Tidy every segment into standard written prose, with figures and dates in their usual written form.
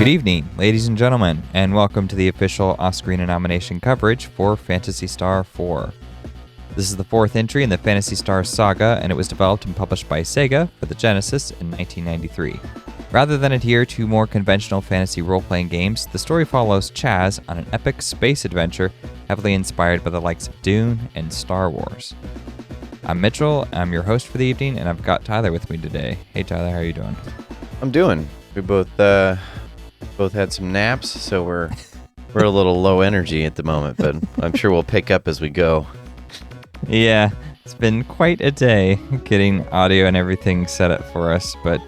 Good evening, ladies and gentlemen, and welcome to the official Oscarina nomination coverage for Phantasy Star IV. This is the fourth entry in the Phantasy Star saga, and it was developed and published by Sega for the Genesis in 1993. Rather than adhere to more conventional fantasy role-playing games, the story follows Chaz on an epic space adventure heavily inspired by the likes of Dune and Star Wars. I'm Mitchell, I'm your host for the evening, and I've got Tyler with me today. Hey Tyler, how are you doing? I'm doing. We both had some naps, so we're a little low energy at the moment, but I'm sure we'll pick up as we go. Yeah, it's been quite a day getting audio and everything set up for us, but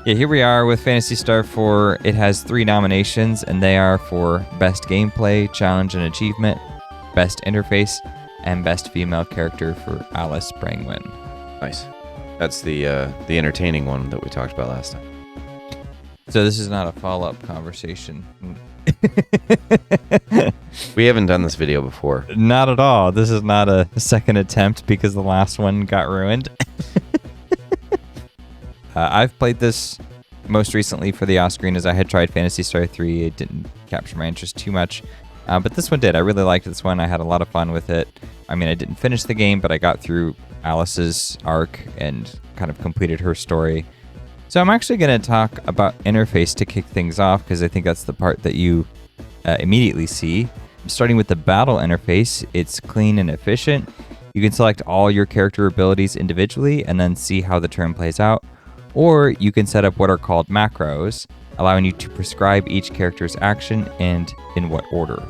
here we are with Phantasy Star IV. It has 3 nominations, and they are for Best Gameplay, Challenge and Achievement, Best Interface, and Best Female Character for Alys Brangwin. Nice. That's the entertaining one that we talked about last time. So this is not a follow-up conversation. We haven't done this video before. Not at all. This is not a second attempt because the last one got ruined. I've played this most recently for the Oscarinas. I had tried Phantasy Star 3. It didn't capture my interest too much. But this one did. I really liked this one. I had a lot of fun with it. I mean, I didn't finish the game, but I got through Alys's arc and kind of completed her story. So I'm actually going to talk about interface to kick things off because I think that's the part that you immediately see. Starting with the battle interface, it's clean and efficient. You can select all your character abilities individually and then see how the turn plays out. Or you can set up what are called macros, allowing you to prescribe each character's action and in what order.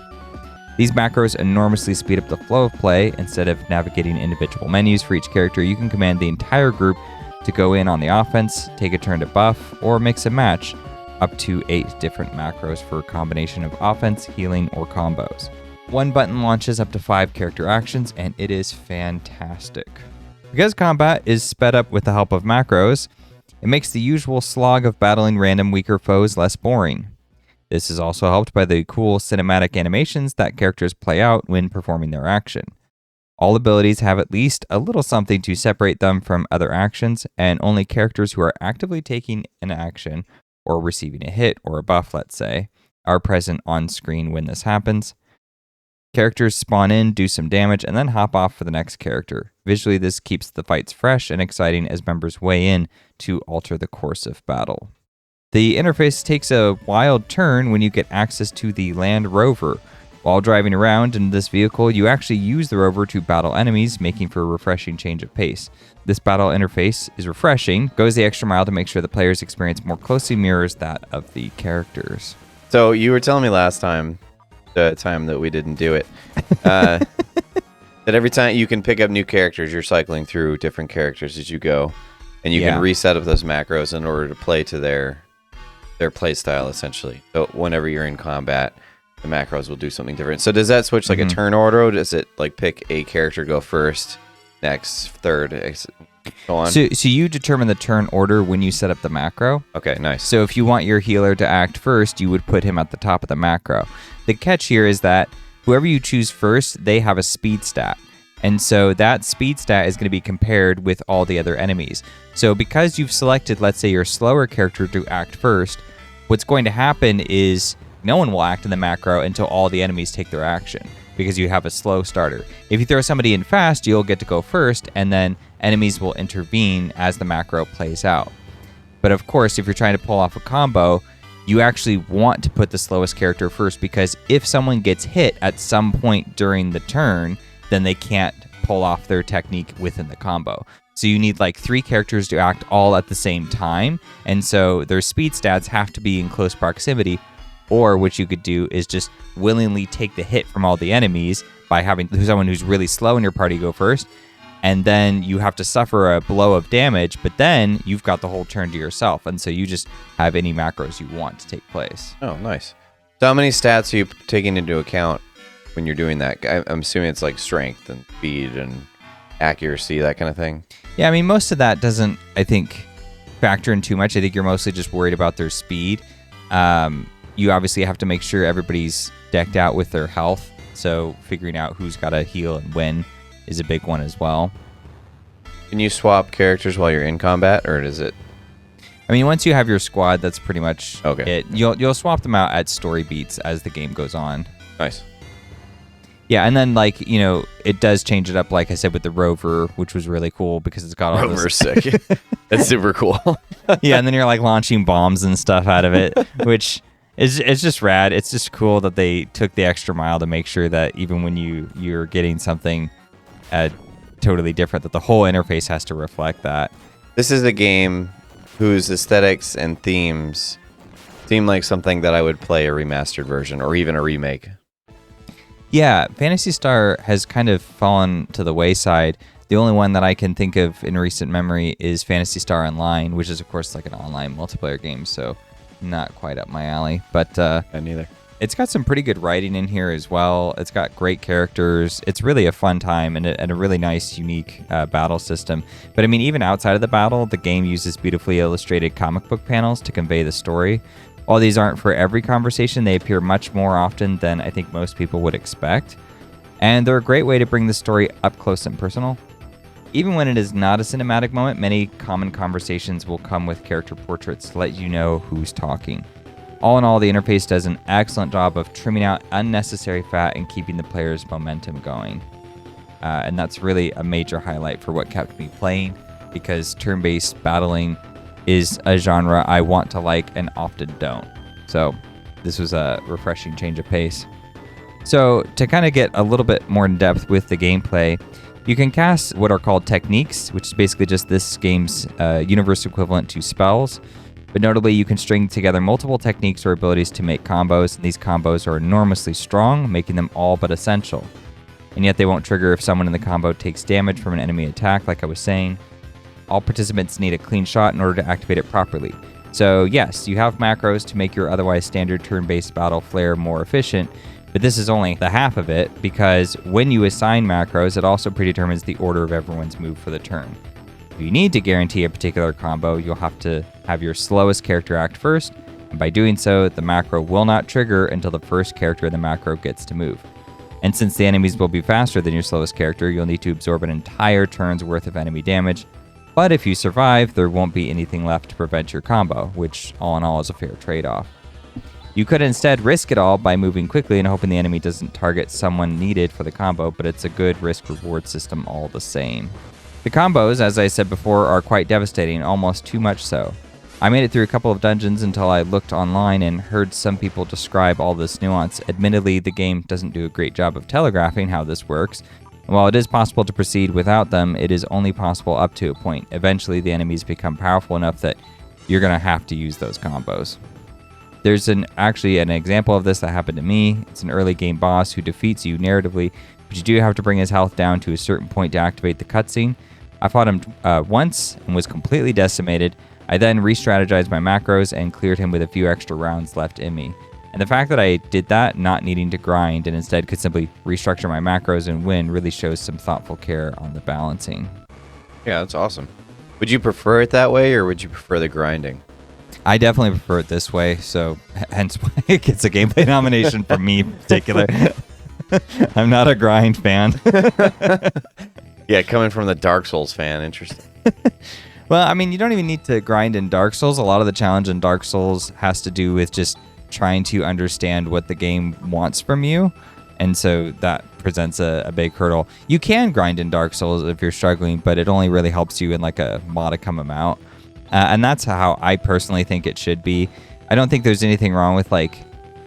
These macros enormously speed up the flow of play. Instead of navigating individual menus for each character, you can command the entire group to go in on the offense, take a turn to buff, or mix and match up to 8 different macros for a combination of offense, healing, or combos. One button launches up to 5 character actions, and it is fantastic. Because combat is sped up with the help of macros, it makes the usual slog of battling random weaker foes less boring. This is also helped by the cool cinematic animations that characters play out when performing their action. All abilities have at least a little something to separate them from other actions, and only characters who are actively taking an action or receiving a hit or a buff, let's say, are present on screen when this happens. Characters spawn in, do some damage, and then hop off for the next character. Visually, this keeps the fights fresh and exciting as members weigh in to alter the course of battle. The interface takes a wild turn when you get access to the Land Rover. While driving around in this vehicle, you actually use the rover to battle enemies, making for a refreshing change of pace. This battle interface is refreshing, goes the extra mile to make sure the player's experience more closely mirrors that of the characters. So you were telling me last time, the time that we didn't do it, that every time you can pick up new characters, you're cycling through different characters as you go, and you can reset up those macros in order to play to their play style, essentially. So whenever you're in combat, the macros will do something different. So does that switch like a turn order, or does it like pick a character, go first, next, third, go on? So you determine the turn order when you set up the macro. Okay, nice. So if you want your healer to act first, you would put him at the top of the macro. The catch here is that whoever you choose first, they have a speed stat. And so that speed stat is going to be compared with all the other enemies. So because you've selected, let's say, your slower character to act first, what's going to happen is no one will act in the macro until all the enemies take their action, because you have a slow starter. If you throw somebody in fast, you'll get to go first, and then enemies will intervene as the macro plays out. But of course, if you're trying to pull off a combo, you actually want to put the slowest character first, because if someone gets hit at some point during the turn, then they can't pull off their technique within the combo. So you need like 3 characters to act all at the same time, and so their speed stats have to be in close proximity. Or what you could do is just willingly take the hit from all the enemies by having someone who's really slow in your party go first, and then you have to suffer a blow of damage, but then you've got the whole turn to yourself, and so you just have any macros you want to take place. Oh, nice. So how many stats are you taking into account when you're doing that? I'm assuming it's like strength and speed and accuracy, that kind of thing. Yeah, I mean, most of that doesn't, I think, factor in too much. I think you're mostly just worried about their speed. You obviously have to make sure everybody's decked out with their health, so figuring out who's got to heal and when is a big one as well. Can you swap characters while you're in combat, or does it? I mean, once you have your squad, that's pretty much Okay. it. You'll swap them out at story beats as the game goes on. Nice. Yeah, and then like, you know, it does change it up, like I said, with the rover, which was really cool because it's got all Rover's sick. That's super cool. Yeah, and then you're like launching bombs and stuff out of it, which is it's just rad. It's just cool that they took the extra mile to make sure that even when you're getting something totally different, that the whole interface has to reflect that. This is a game whose aesthetics and themes seem like something that I would play a remastered version or even a remake. Yeah, Phantasy Star has kind of fallen to the wayside. The only one that I can think of in recent memory is Phantasy Star Online, which is, of course, like an online multiplayer game, so not quite up my alley. But neither. It's got some pretty good writing in here as well. It's got great characters. It's really a fun time and a really nice, unique battle system. But I mean, even outside of the battle, the game uses beautifully illustrated comic book panels to convey the story. While these aren't for every conversation, they appear much more often than I think most people would expect. And they're a great way to bring the story up close and personal. Even when it is not a cinematic moment, many common conversations will come with character portraits to let you know who's talking. All in all, the interface does an excellent job of trimming out unnecessary fat and keeping the player's momentum going. And that's really a major highlight for what kept me playing, because turn-based battling is a genre I want to like and often don't. So this was a refreshing change of pace. So to kind of get a little bit more in depth with the gameplay, you can cast what are called techniques, which is basically just this game's universal equivalent to spells. But notably, you can string together multiple techniques or abilities to make combos, and these combos are enormously strong, making them all but essential. And yet they won't trigger if someone in the combo takes damage from an enemy attack, like I was saying. All participants need a clean shot in order to activate it properly. So yes, you have macros to make your otherwise standard turn-based battle flare more efficient, but this is only the half of it, because when you assign macros, it also predetermines the order of everyone's move for the turn. If you need to guarantee a particular combo, you'll have to have your slowest character act first, and by doing so, the macro will not trigger until the first character in the macro gets to move. And since the enemies will be faster than your slowest character, you'll need to absorb an entire turn's worth of enemy damage. But if you survive, there won't be anything left to prevent your combo, which all in all is a fair trade-off. You could instead risk it all by moving quickly and hoping the enemy doesn't target someone needed for the combo, but it's a good risk-reward system all the same. The combos, as I said before, are quite devastating, almost too much so. I made it through a couple of dungeons until I looked online and heard some people describe all this nuance. Admittedly, the game doesn't do a great job of telegraphing how this works. And while it is possible to proceed without them, it is only possible up to a point. Eventually, the enemies become powerful enough that you're going to have to use those combos. There's actually an example of this that happened to me. It's an early game boss who defeats you narratively, but you do have to bring his health down to a certain point to activate the cutscene. I fought him once and was completely decimated. I then re-strategized my macros and cleared him with a few extra rounds left in me. And the fact that I did that, not needing to grind, and instead could simply restructure my macros and win, really shows some thoughtful care on the balancing. Yeah, that's awesome. Would you prefer it that way, or would you prefer the grinding? I definitely prefer it this way, so hence why it gets a gameplay nomination from me in particular. I'm not a grind fan. Yeah, coming from the Dark Souls fan, interesting. Well, I mean, you don't even need to grind in Dark Souls. A lot of the challenge in Dark Souls has to do with just trying to understand what the game wants from you, and so that presents a big hurdle. You can grind in Dark Souls if you're struggling, but it only really helps you in like a modicum amount, and that's how I personally think it should be. I don't think there's anything wrong with like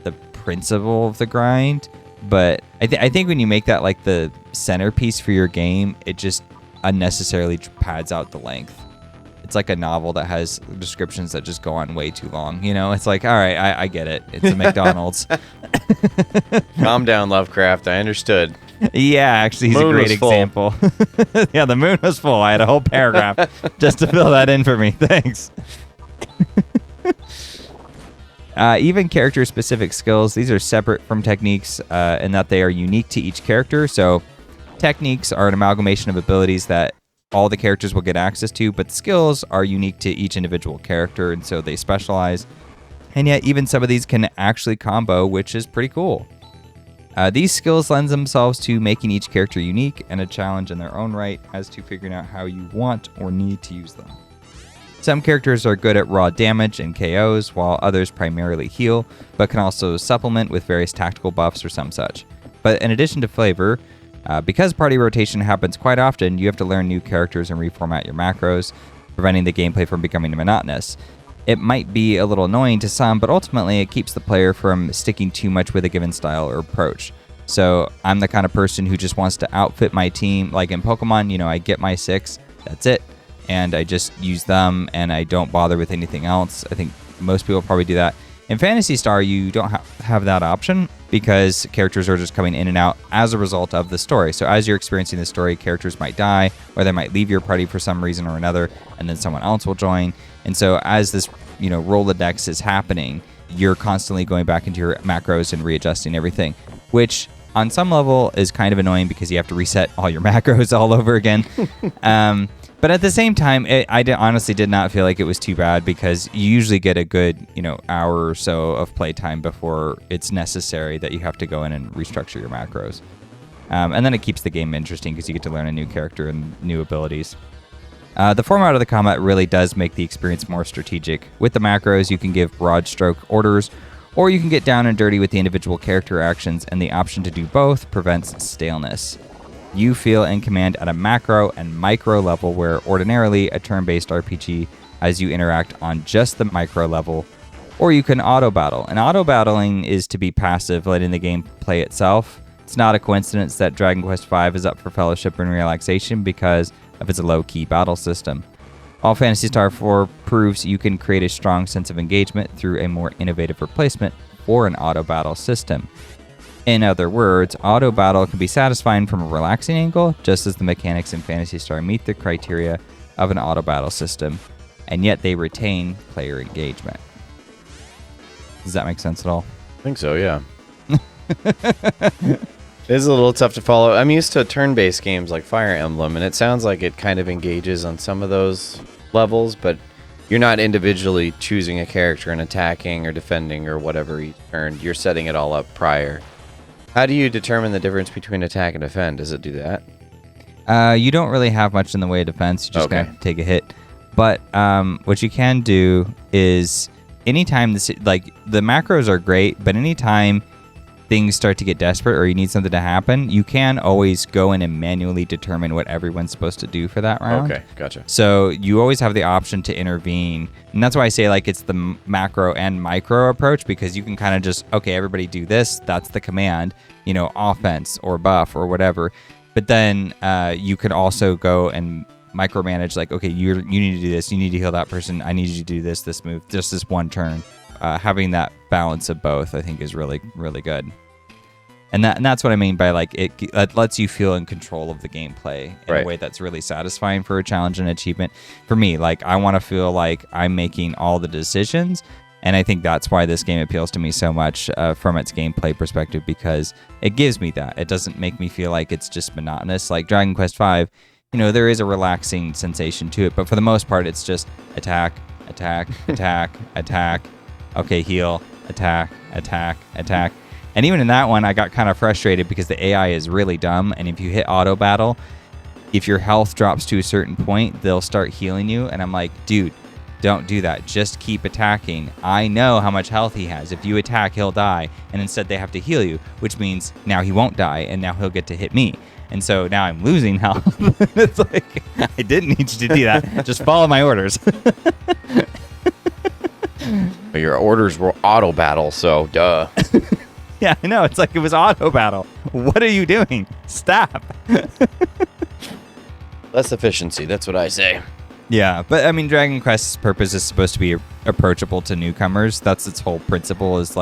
the principle of the grind, but I think when you make that like the centerpiece for your game, it just unnecessarily pads out the length. It's like a novel that has descriptions that just go on way too long. You know, it's like, all right, I get it. It's a McDonald's. Calm down, Lovecraft. I understood. Yeah, actually, he's a great example. Yeah, the moon was full. I had a whole paragraph just to fill that in for me. Thanks. Even character-specific skills, these are separate from techniques in that they are unique to each character. So techniques are an amalgamation of abilities that all the characters will get access to, but skills are unique to each individual character, and so they specialize. And yet, even some of these can actually combo, which is pretty cool. These skills lend themselves to making each character unique and a challenge in their own right as to figuring out how you want or need to use them. Some characters are good at raw damage and KOs, while others primarily heal, but can also supplement with various tactical buffs or some such. But in addition to flavor, because party rotation happens quite often, you have to learn new characters and reformat your macros, preventing the gameplay from becoming monotonous. It might be a little annoying to some, but ultimately it keeps the player from sticking too much with a given style or approach. So I'm the kind of person who just wants to outfit my team. Like in Pokemon, I get my 6, that's it. And I just use them, and I don't bother with anything else. I think most people probably do that. In Phantasy Star, you don't have that option because characters are just coming in and out as a result of the story. So as you're experiencing the story, characters might die, or they might leave your party for some reason or another, and then someone else will join. And so as this, Rolodex is happening, you're constantly going back into your macros and readjusting everything, which on some level is kind of annoying because you have to reset all your macros all over again. But at the same time, I honestly did not feel like it was too bad because you usually get a good, hour or so of playtime before it's necessary that you have to go in and restructure your macros. And then it keeps the game interesting because you get to learn a new character and new abilities. The format of the combat really does make the experience more strategic. With the macros, you can give broad stroke orders, or you can get down and dirty with the individual character actions, and the option to do both prevents staleness. You feel in command at a macro and micro level, where ordinarily a turn-based RPG as you interact on just the micro level, or you can auto-battle. And auto-battling is to be passive, letting the game play itself. It's not a coincidence that Dragon Quest V is up for fellowship and relaxation because of its low-key battle system. All Phantasy Star IV proves you can create a strong sense of engagement through a more innovative replacement for an auto-battle system. In other words, auto battle can be satisfying from a relaxing angle, just as the mechanics in Phantasy Star meet the criteria of an auto battle system, and yet they retain player engagement. Does that make sense at all? I think so, yeah. It is a little tough to follow. I'm used to turn-based games like Fire Emblem, and it sounds like it kind of engages on some of those levels, but you're not individually choosing a character and attacking or defending or whatever each turn. You're setting it all up prior. How do you determine the difference between attack and defend? Does it do that? You don't really have much in the way of defense. You just Okay. gotta take a hit. But what you can do is anytime the macros are great, but anytime things start to get desperate or you need something to happen, you can always go in and manually determine what everyone's supposed to do for that round. Okay, gotcha. So you always have the option to intervene. And that's why I say it's the macro and micro approach, because you can kind of just, okay, everybody do this. That's the command, offense or buff or whatever. But then you can also go and micromanage, okay, you need to do this. You need to heal that person. I need you to do this move, just this one turn. Having that balance of both, I think, is really, really good. And that's what I mean by it lets you feel in control of the gameplay in a way that's really satisfying for a challenge and achievement. For me, I want to feel like I'm making all the decisions, and I think that's why this game appeals to me so much from its gameplay perspective, because it gives me that. It doesn't make me feel like it's just monotonous. Like Dragon Quest V, there is a relaxing sensation to it, but for the most part, it's just attack, attack, attack, attack. Okay, heal, attack, attack, attack. And even in that one, I got kind of frustrated because the AI is really dumb. And if you hit auto battle, if your health drops to a certain point, they'll start healing you. And I'm like, dude, don't do that. Just keep attacking. I know how much health he has. If you attack, he'll die. And instead they have to heal you, which means now he won't die. And now he'll get to hit me. And so now I'm losing health. It's I didn't need you to do that. Just follow my orders. But your orders were auto battle, so duh. Yeah, I know. It's it was auto battle. What are you doing? Stop. Less efficiency, that's what I say. Yeah, but I mean, Dragon Quest's purpose is supposed to be approachable to newcomers. That's its whole principle, is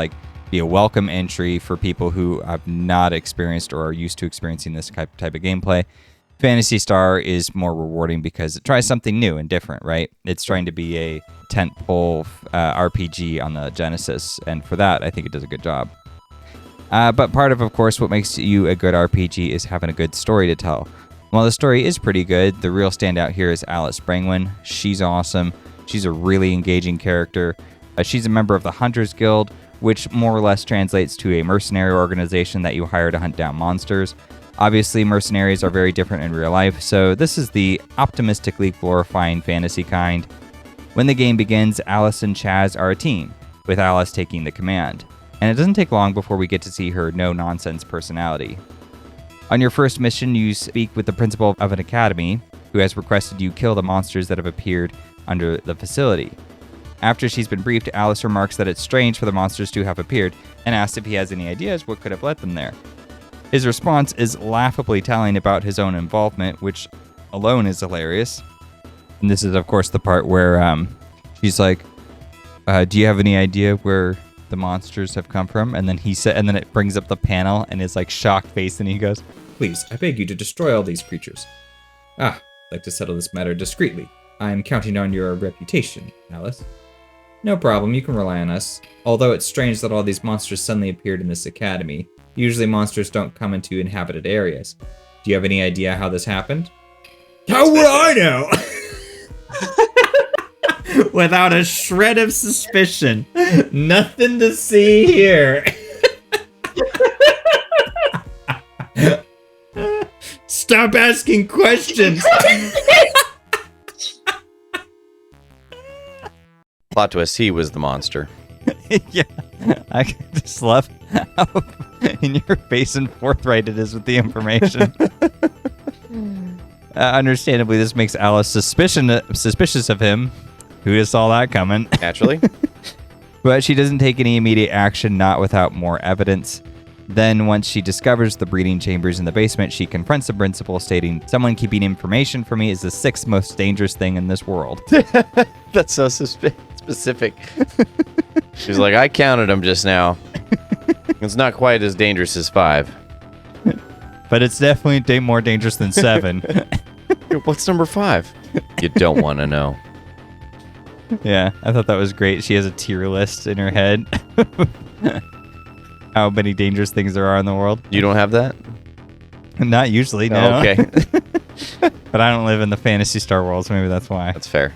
be a welcome entry for people who have not experienced or are used to experiencing this type of gameplay. Phantasy Star is more rewarding because it tries something new and different, right? It's trying to be a tentpole RPG on the Genesis, and for that, I think it does a good job. But part of course, what makes you a good RPG is having a good story to tell. While the story is pretty good, the real standout here is Alys Brangwin. She's awesome. She's a really engaging character. She's a member of the Hunters Guild, which more or less translates to a mercenary organization that you hire to hunt down monsters. Obviously, mercenaries are very different in real life, so this is the optimistically glorifying fantasy kind. When the game begins, Alys and Chaz are a team, with Alys taking the command. And it doesn't take long before we get to see her no-nonsense personality. On your first mission, you speak with the principal of an academy, who has requested you kill the monsters that have appeared under the facility. After she's been briefed, Alys remarks that it's strange for the monsters to have appeared, and asks if he has any ideas what could have led them there. His response is laughably telling about his own involvement, which alone is hilarious. And this is, of course, the part where she's like, do you have any idea where the monsters have come from? And then and then it brings up the panel and his like shocked face, and he goes, "Please, I beg you to destroy all these creatures. I'd like to settle this matter discreetly. I am counting on your reputation, Alys." "No problem, you can rely on us. Although it's strange that all these monsters suddenly appeared in this academy. Usually monsters don't come into inhabited areas. Do you have any idea how this happened?" "How would I know?" Without a shred of suspicion. Nothing to see here. Stop asking questions. Plot twist, he was the monster. Yeah, I just love how in your face and forthright it is with the information. Understandably, this makes Alys suspicious of him. Who just saw that coming? Naturally. But she doesn't take any immediate action, not without more evidence. Then, once she discovers the breeding chambers in the basement, she confronts the principal, stating, "Someone keeping information from me is the 6th most dangerous thing in this world." That's so specific. She's like, "I counted them just now. It's not quite as dangerous as 5. But it's definitely more dangerous than 7. What's number 5? You don't want to know." Yeah, I thought that was great. She has a tier list in her head. How many dangerous things there are in the world. You don't have that? Not usually, no. Oh, okay. But I don't live in the Phantasy Star world, so maybe that's why. That's fair.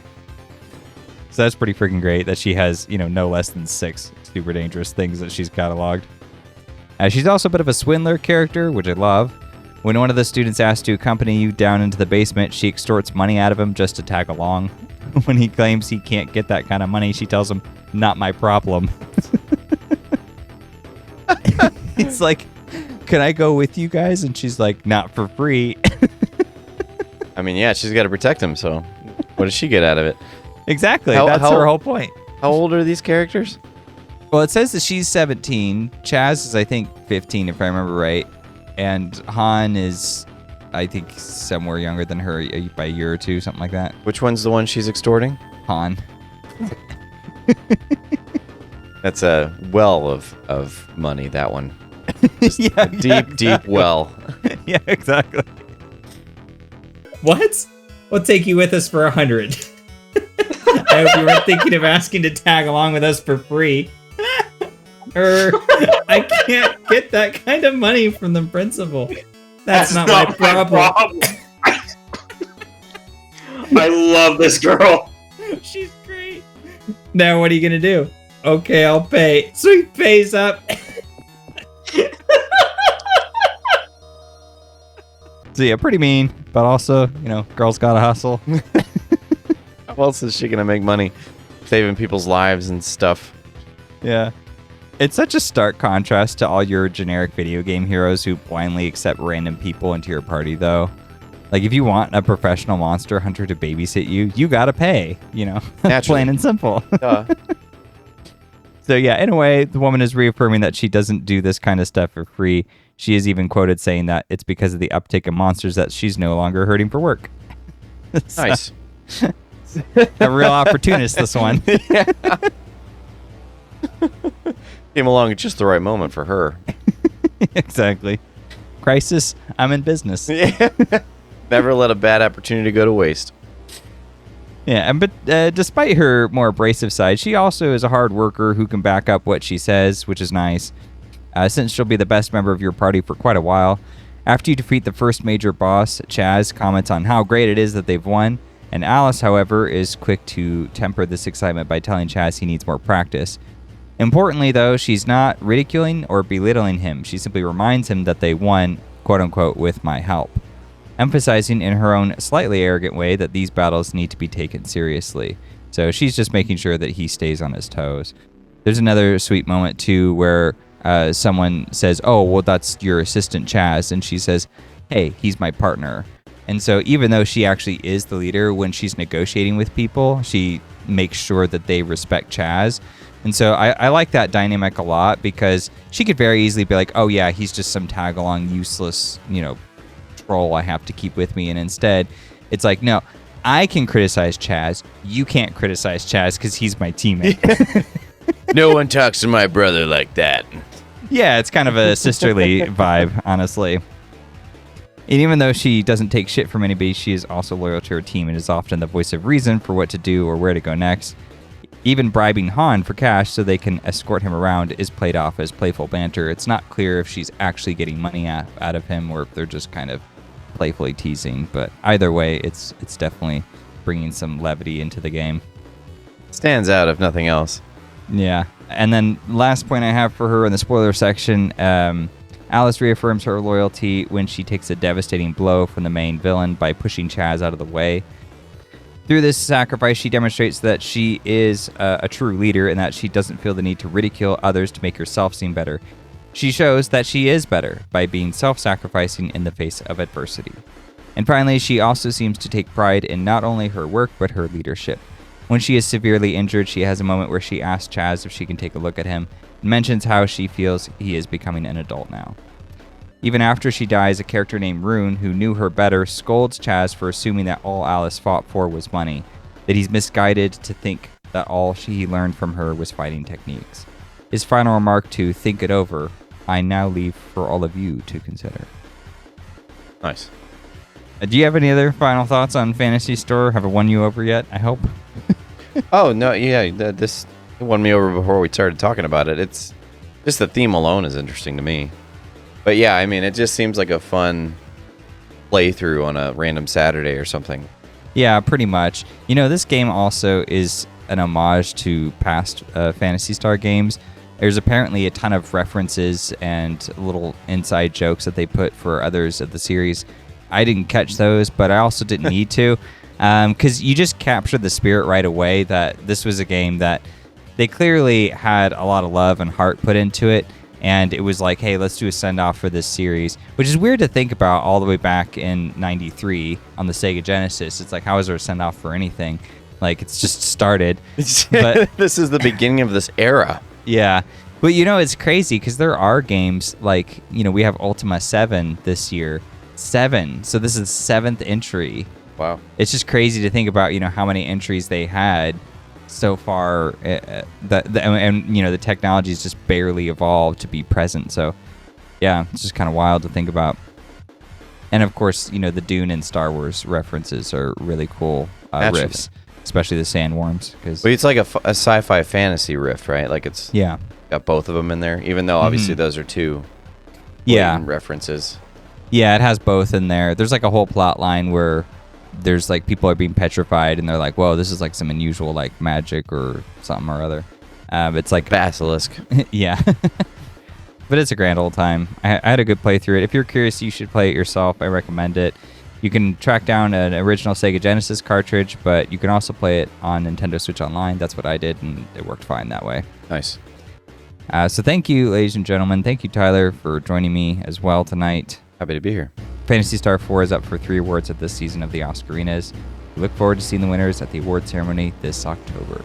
So that's pretty freaking great that she has, no less than 6 super dangerous things that she's cataloged. She's also a bit of a swindler character, which I love. When one of the students asks to accompany you down into the basement, she extorts money out of him just to tag along. When he claims he can't get that kind of money, she tells him, "Not my problem." He's like, "Can I go with you guys?" And she's like, "Not for free." I mean, yeah, she's got to protect him, so what does she get out of it? Exactly. That's her whole point. How old are these characters? Well, it says that she's 17. Chaz is, I think, 15, if I remember right. And Han is, I think, somewhere younger than her by a year or two, something like that. Which one's the one she's extorting? Han. That's a well of money, that one. Yeah, deep well. Yeah, exactly. What? We'll take you with us for 100. I hope you weren't thinking of asking to tag along with us for free. I can't get that kind of money from the principal. That's not my problem. I love this girl. She's great. Now what are you gonna do? Okay, I'll pay. So he pays up. So yeah, pretty mean, but also, girls gotta hustle. How else is she gonna make money? Saving people's lives and stuff. Yeah. It's such a stark contrast to all your generic video game heroes who blindly accept random people into your party, though. Like, if you want a professional monster hunter to babysit you, you gotta pay, Plain and simple. So yeah, in a way, the woman is reaffirming that she doesn't do this kind of stuff for free. She is even quoted saying that it's because of the uptick of monsters that she's no longer hurting for work. Nice. A real opportunist, this one. Came along at just the right moment for her. Exactly. Crisis, I'm in business. Yeah. Never let a bad opportunity go to waste. Yeah, but despite her more abrasive side, she also is a hard worker who can back up what she says, which is nice. Since she'll be the best member of your party for quite a while. After you defeat the first major boss, Chaz comments on how great it is that they've won, and Alys, however, is quick to temper this excitement by telling Chaz he needs more practice. Importantly, though, she's not ridiculing or belittling him. She simply reminds him that they won, quote-unquote, with my help. emphasizing in her own slightly arrogant way that these battles need to be taken seriously. So she's just making sure that he stays on his toes. There's another sweet moment, too, where someone says, oh, well, that's your assistant, Chaz. And she says, hey, he's my partner. And so even though she actually is the leader, when she's negotiating with people, she makes sure that they respect Chaz. And so I like that dynamic a lot, because she could very easily be like, oh, yeah, he's just some tag-along, useless, troll I have to keep with me. And instead, it's like, no, I can criticize Chaz. You can't criticize Chaz because he's my teammate. No one talks to my brother like that. Yeah, it's kind of a sisterly vibe, honestly. And even though she doesn't take shit from anybody, she is also loyal to her team and is often the voice of reason for what to do or where to go next. Even bribing Han for cash so they can escort him around is played off as playful banter. It's not clear if she's actually getting money out of him or if they're just kind of playfully teasing. But either way, it's definitely bringing some levity into the game. Stands out, if nothing else. Yeah. And then last point I have for her in the spoiler section, Alys reaffirms her loyalty when she takes a devastating blow from the main villain by pushing Chaz out of the way. Through this sacrifice, she demonstrates that she is a true leader and that she doesn't feel the need to ridicule others to make herself seem better. She shows that she is better by being self-sacrificing in the face of adversity. And finally, she also seems to take pride in not only her work, but her leadership. When she is severely injured, she has a moment where she asks Chaz if she can take a look at him and mentions how she feels he is becoming an adult now. Even after she dies, a character named Rune, who knew her better, scolds Chaz for assuming that all Alys fought for was money, that he's misguided to think that all he learned from her was fighting techniques. His final remark to think it over, I now leave for all of you to consider. Nice. Do you have any other final thoughts on Phantasy Star? Have it won you over yet, I hope? Oh, no, yeah, this won me over before we started talking about it. It's just the theme alone is interesting to me. But yeah, I mean, it just seems like a fun playthrough on a random Saturday or something. Yeah, pretty much. This game also is an homage to past Phantasy Star games. There's apparently a ton of references and little inside jokes that they put for others of the series. I didn't catch those, but I also didn't need to. Because you just captured the spirit right away that this was a game that they clearly had a lot of love and heart put into it. And it was like, hey, let's do a send-off for this series, which is weird to think about all the way back in 93 on the Sega Genesis. It's like, how is there a send-off for anything? Like, it's just started. But this is the beginning of this era. Yeah. But, it's crazy because there are games like, we have Ultima 7 this year. 7. So this is 7th entry. Wow. It's just crazy to think about, how many entries they had so far, and the technology's just barely evolved to be present. So, yeah, it's just kind of wild to think about. And of course, the Dune and Star Wars references are really cool riffs, especially the sandworms. Well, it's like a sci-fi fantasy riff, right? Like it's got both of them in there, even though obviously those are two references. Yeah, it has both in there. There's like a whole plot line where there's like people are being petrified and they're like, whoa, this is like some unusual like magic or something or other. It's like basilisk. Yeah. But it's a grand old time. I had a good play through it. If you're curious, you should play it yourself. I recommend it. You can track down an original Sega Genesis cartridge, but you can also play it on Nintendo Switch Online. That's what I did, and it worked fine that way. Nice. So thank you, ladies and gentlemen. Thank you, Tyler, for joining me as well tonight. Happy to be here. Phantasy Star IV is up for 3 awards at this season of the Oscarinas. We look forward to seeing the winners at the award ceremony this October.